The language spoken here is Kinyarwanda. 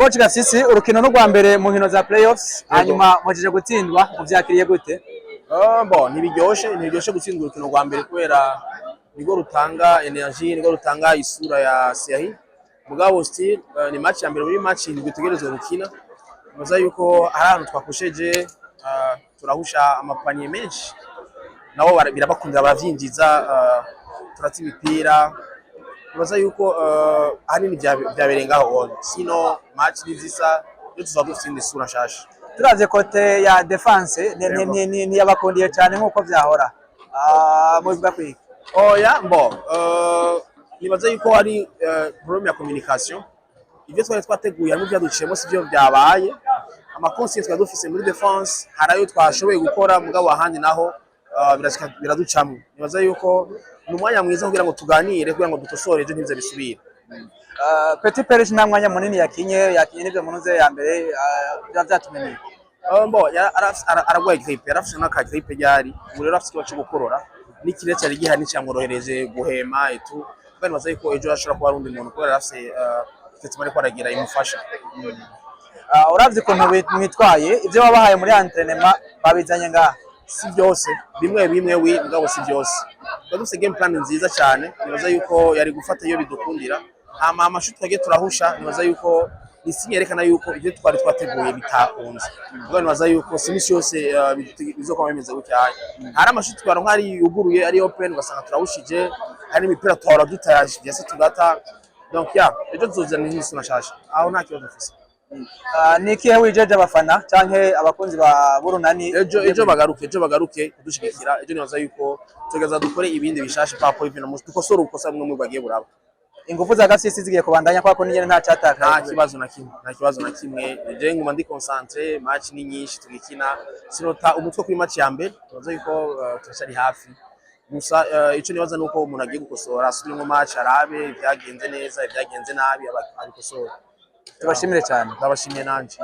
Coach Gasisi urukino no rwa mbere mu nkino za playoffs hanyuma mujeje gutsindwa muvyakiriye gute? Bon ntibiryoshe gutsindwa urukino rwa mbere kubera nigo rutanga energy, nigo rutanga isura ya série. Mugabo still ni match ya mbere muri match ntigutegerezwa gukina. Muza yuko hari ahantu twakusheje turahusha amapaniye menshi. Nabo birabakundira baravyinjiza turatsi imipira. Muza yuko ahanini byabereye ngaho sino match nizisa yo tuzadufite isura nshasha. Turavye kote ya defense ni yabakundiye cyane nkuko vyahora. Muvuga kwiki? Oya nibaza yuko ari problem ya communication. Ivyo twari twateguye hamwe byaduciyemo sivyo byabaye. Amakonsiye twari dufise muri defense harayo twashoboye gukora mugabo ahandi naho biraducamwe. Nibaza yuko ni umwanya mwiza kugira ngo tuganire kugira ngo dukosore ejo ntibize bisubira. Petit Perish nta mwanya munini yakinye n'ivyo munuze ya mbere byatumenye. Aragwaye gripe, yarafise n'aka gripe ryari. Ubu rero afise ikibazo cyo gukorora. N'ikire cyari gihari cyamworohereje guhema etu. Kandi baza yuko ejo ashobora kuba arundi muntu kubera yarafise ikitima ariko aragira imufasha. Uravye ukuntu mwitwaye ivyo wabahaye muri entraînement babizanye ngaha. Si byose bimwe mugabo si byose. Dufise game plan nziza cyane. Nibaza yuko yari gufata iyo bidukundira. Amashuti twage turahusha. Nibaza yuko isi yerekana yuko ivyo twari twateguye bitakunze. Ubwo nibaza yuko simisi yose bizokoma bimeze gutyaye. Hari amashuti twaronka ari yuguruye ari open ugasanga turahushije. Hari imipira twara dutayaje byase tugata. Donc ejo tuzozana n'isuna nshasha. Aho nta kibazo dufise. Nikihe wijeje abafana canke abakunzi ba Burunani ejo bagaruke kudushigikira. Ejo nibaza yuko tugeza dukore ibindi bishashe papo ibintu mu dukosora ukosa bimwe mu bagiye buraba. Ingufu za Gasisi zigiye kubandanya kwa ko nigene nta cataka. Nta kibazo na kimwe. Je nguma ndi concentré, match ni nyinshi tugikina. Sinota umutwe kuri match ya mbere. Nibaza yuko turashari hafi. Musa ico nibaza nuko umuntu agiye gukosora asubire mu match arabe ibyagenze neza ibyagenze nabi abikosora. Tubashimire cyane. Ndabashimiye nanje.